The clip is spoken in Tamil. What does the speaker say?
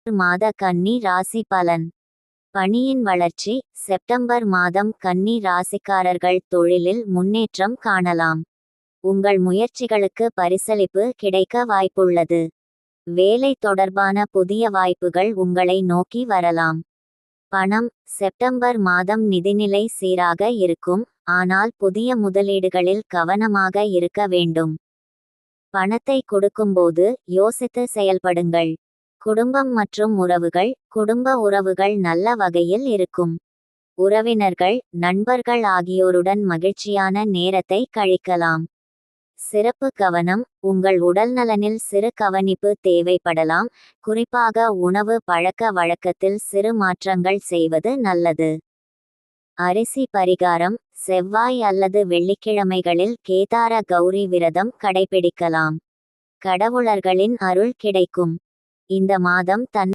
மாத கன்னி ராசி பலன். பணியின் வளர்ச்சி. செப்டம்பர் மாதம் கன்னி ராசிக்காரர்கள் தொழிலில் முன்னேற்றம் காணலாம். உங்கள் முயற்சிகளுக்கு பரிசளிப்பு கிடைக்க வாய்ப்புள்ளது. வேலை தொடர்பான புதிய வாய்ப்புகள் உங்களை நோக்கி வரலாம். பணம். செப்டம்பர் மாதம் நிதிநிலை சீராக இருக்கும், ஆனால் புதிய முதலீடுகளில் கவனமாக இருக்க வேண்டும். பணத்தை கொடுக்கும்போது யோசித்து செயல்படுங்கள். குடும்பம் மற்றும் உறவுகள். குடும்ப உறவுகள் நல்ல வகையில் இருக்கும். உறவினர்கள், நண்பர்கள் ஆகியோருடன் மகிழ்ச்சியான நேரத்தை கழிக்கலாம். சிறப்பு கவனம். உங்கள் உடல்நலனில் சிறு கவனிப்பு தேவைப்படலாம், குறிப்பாக உணவு பழக்க வழக்கத்தில் சிறு மாற்றங்கள் செய்வது நல்லது. அரிசி பரிகாரம். செவ்வாய் அல்லது வெள்ளிக்கிழமைகளில் கேதார கௌரி விரதம் கடைபிடிக்கலாம். கடவுளர்களின் அருள் கிடைக்கும். இந்த மாதம்